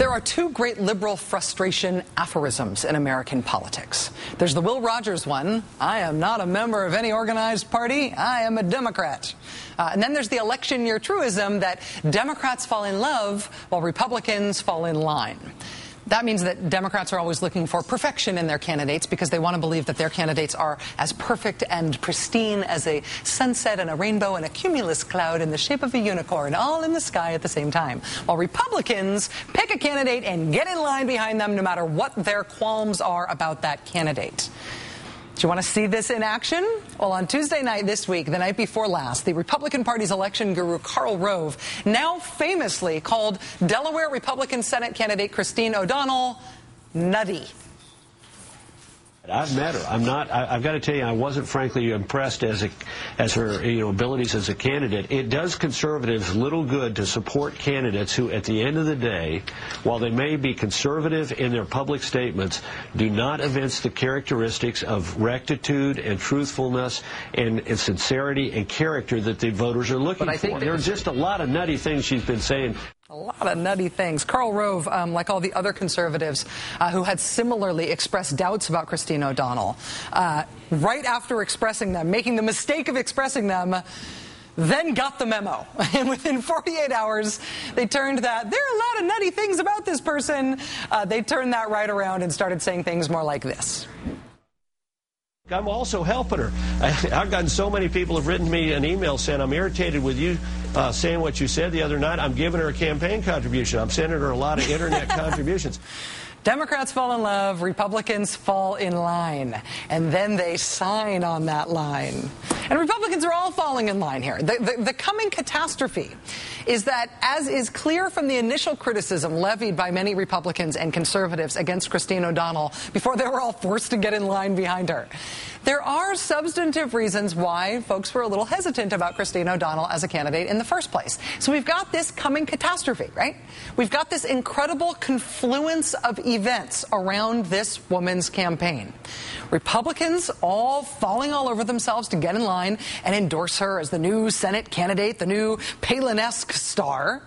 There are two great liberal frustration aphorisms in American politics. There's the Will Rogers one, I am not a member of any organized party, I am a Democrat. And then there's the election year truism that Democrats fall in love while Republicans fall in line. That means that Democrats are always looking for perfection in their candidates because they want to believe that their candidates are as perfect and pristine as a sunset and a rainbow and a cumulus cloud in the shape of a unicorn, all in the sky at the same time. While Republicans pick a candidate and get in line behind them no matter what their qualms are about that candidate. Do you want to see this in action? Well, on Tuesday night this week, the night before last, the Republican Party's election guru Karl Rove now famously called Delaware Republican Senate candidate Christine O'Donnell nutty. I've met her. I've got to tell you, I wasn't frankly impressed as her abilities as a candidate. It does conservatives little good to support candidates who, at the end of the day, while they may be conservative in their public statements, do not evince the characteristics of rectitude and truthfulness and sincerity and character that the voters are looking for. I think there are just a lot of nutty things she's been saying. A lot of nutty things. Karl Rove, like all the other conservatives who had similarly expressed doubts about Christine O'Donnell, right after expressing them, making the mistake of expressing them, then got the memo. And within 48 hours, they turned that, there are a lot of nutty things about this person. They turned that right around and started saying things more like this. I'm also helping her. I've gotten so many people have written me an email saying, I'm irritated with you saying what you said the other night. I'm giving her a campaign contribution. I'm sending her a lot of internet contributions. Democrats fall in love, Republicans fall in line, and then they sign on that line. And Republicans are all falling in line here. The coming catastrophe is that, as is clear from the initial criticism levied by many Republicans and conservatives against Christine O'Donnell before they were all forced to get in line behind her, there are substantive reasons why folks were a little hesitant about Christine O'Donnell as a candidate in the first place. So we've got this coming catastrophe, right? We've got this incredible confluence of events around this woman's campaign. Republicans all falling all over themselves to get in line and endorse her as the new Senate candidate, the new Palin-esque star.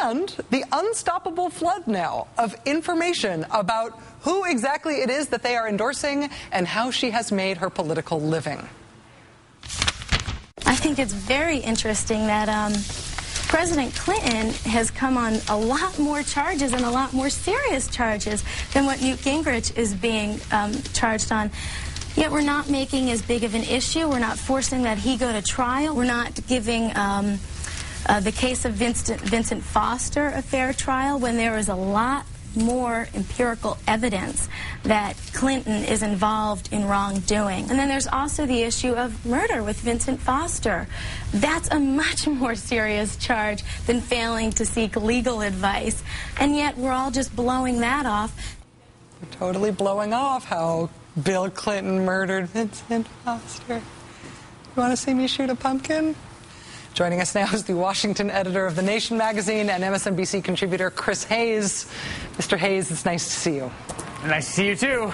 And the unstoppable flood now of information about who exactly it is that they are endorsing and how she has made her political living. I think it's very interesting that President Clinton has come on a lot more charges and a lot more serious charges than what Newt Gingrich is being charged on. Yet we're not making as big of an issue. We're not forcing that he go to trial. We're not giving the case of Vincent Foster a fair trial when there is a lot more empirical evidence that Clinton is involved in wrongdoing. And then there's also the issue of murder with Vincent Foster. That's a much more serious charge than failing to seek legal advice. And yet we're all just blowing that off. We're totally blowing off how Bill Clinton murdered Vincent Foster. You want to see me shoot a pumpkin? Joining us now is the Washington editor of The Nation magazine and MSNBC contributor Chris Hayes. Mr. Hayes, it's nice to see you. Nice to see you, too.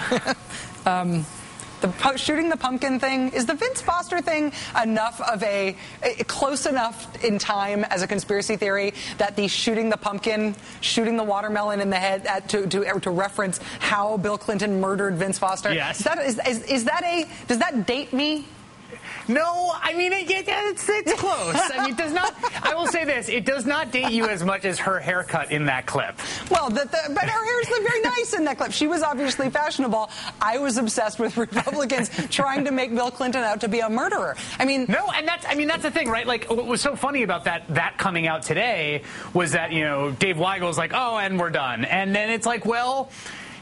Shooting the pumpkin thing, is the Vince Foster thing enough of close enough in time as a conspiracy theory that the shooting the pumpkin, shooting the watermelon in the head to reference how Bill Clinton murdered Vince Foster? Yes. Does that date me? No, I mean, it's close. I mean, it does not. I will say this: it does not date you as much as her haircut in that clip. Well, but her hair's very nice in that clip. She was obviously fashionable. I was obsessed with Republicans trying to make Bill Clinton out to be a murderer. I mean, no, and that's the thing, right? Like, what was so funny about that coming out today was that Dave Weigel's like, oh, and we're done, and then it's like, well.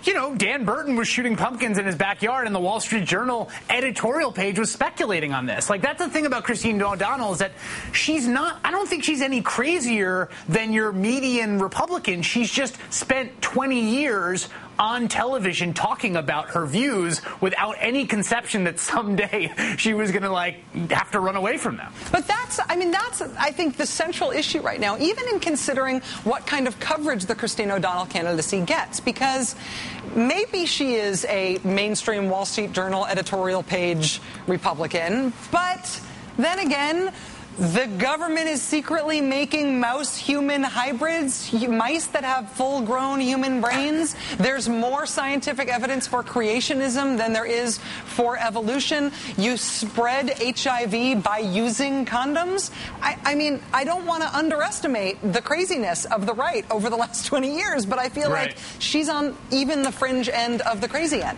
Dan Burton was shooting pumpkins in his backyard, and the Wall Street Journal editorial page was speculating on this. Like, that's the thing about Christine O'Donnell is that she's not, I don't think she's any crazier than your median Republican. She's just spent 20 years on television talking about her views without any conception that someday she was going to, have to run away from them. But that's, I think, the central issue right now, even in considering what kind of coverage the Christine O'Donnell candidacy gets, because maybe she is a mainstream Wall Street Journal editorial page Republican, but then again, The government is secretly making mouse-human hybrids, mice that have full-grown human brains. There's more scientific evidence for creationism than there is for evolution. You spread HIV by using condoms. I mean, I don't want to underestimate the craziness of the right over the last 20 years, but I feel like she's on even the fringe end of the crazy end.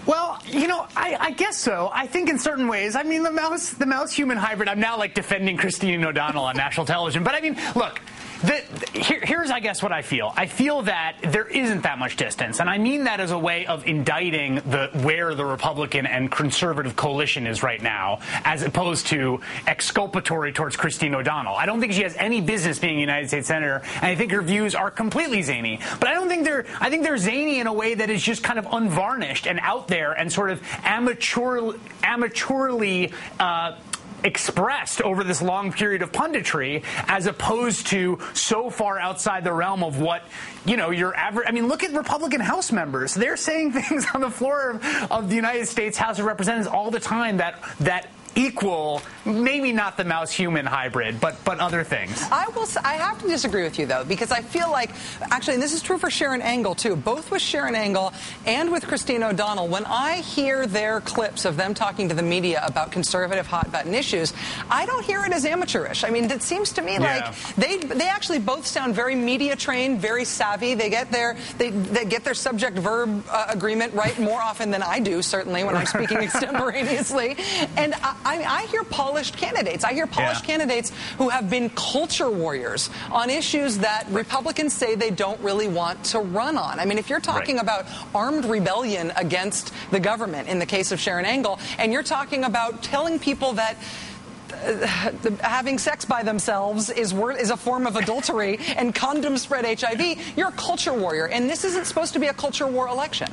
Well, you know, I guess so. I think in certain ways, I mean, the mouse-human hybrid, I'm now, like, defending Christine O'Donnell on national television. But, I mean, look, here's, I guess, what I feel. I feel that there isn't that much distance. And I mean that as a way of indicting where the Republican and conservative coalition is right now, as opposed to exculpatory towards Christine O'Donnell. I don't think she has any business being a United States Senator, and I think her views are completely zany. But I don't think I think they're zany in a way that is just kind of unvarnished and out there and sort of amateurly expressed over this long period of punditry, as opposed to so far outside the realm of what, you know, your average. I mean, look at Republican House members. They're saying things on the floor of the United States House of Representatives all the time that equal, maybe not the mouse-human hybrid, but other things. I have to disagree with you, though, because I feel like, actually, and this is true for Sharon Angle, too, both with Sharon Angle and with Christine O'Donnell, when I hear their clips of them talking to the media about conservative hot-button issues, I don't hear it as amateurish. I mean, it seems to me like they actually both sound very media-trained, very savvy. They get their subject-verb agreement right more often than I do, certainly, when I'm speaking extemporaneously. And I hear polished candidates. I hear polished candidates who have been culture warriors on issues that Republicans say they don't really want to run on. I mean, if you're talking about armed rebellion against the government, in the case of Sharon Angle, and you're talking about telling people that having sex by themselves is a form of adultery and condoms spread HIV, you're a culture warrior. And this isn't supposed to be a culture war election.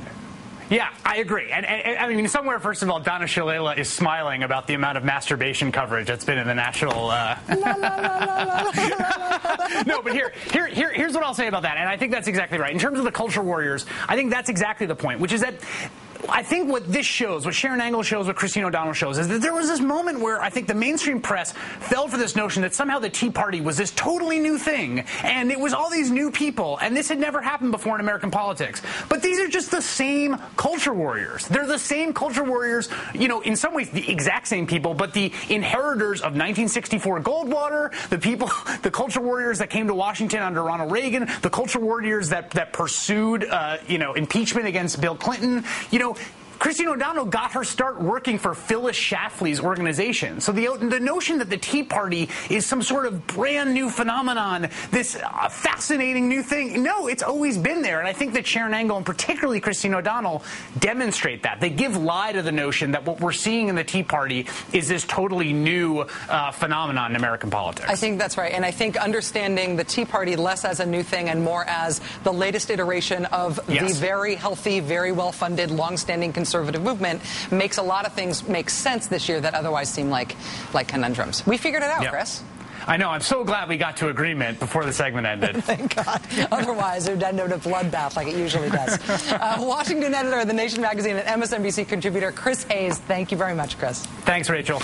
Yeah, I agree. And I mean, somewhere, first of all, Donna Shalala is smiling about the amount of masturbation coverage that's been in the national... No, but here's what I'll say about that, and I think that's exactly right. In terms of the culture warriors, I think that's exactly the point, which is that I think what this shows, what Sharon Angle shows, what Christine O'Donnell shows, is that there was this moment where I think the mainstream press fell for this notion that somehow the Tea Party was this totally new thing, and it was all these new people, and this had never happened before in American politics. But these are just the same culture warriors. They're the same culture warriors, you know, in some ways the exact same people, but the inheritors of 1964 Goldwater, the culture warriors that came to Washington under Ronald Reagan, the culture warriors that pursued, impeachment against Bill Clinton, you know. Christine O'Donnell got her start working for Phyllis Schlafly's organization. So the notion that the Tea Party is some sort of brand new phenomenon, this fascinating new thing, no, it's always been there. And I think that Sharon Angle and particularly Christine O'Donnell demonstrate that. They give lie to the notion that what we're seeing in the Tea Party is this totally new phenomenon in American politics. I think that's right. And I think understanding the Tea Party less as a new thing and more as the latest iteration of the very healthy, very well-funded, long-standing conservative movement makes a lot of things make sense this year that otherwise seem like conundrums. We figured it out, Chris. I know. I'm so glad we got to agreement before the segment ended. Thank God. Otherwise, it would end up a bloodbath like it usually does. Washington editor of The Nation magazine and MSNBC contributor Chris Hayes. Thank you very much, Chris. Thanks, Rachel.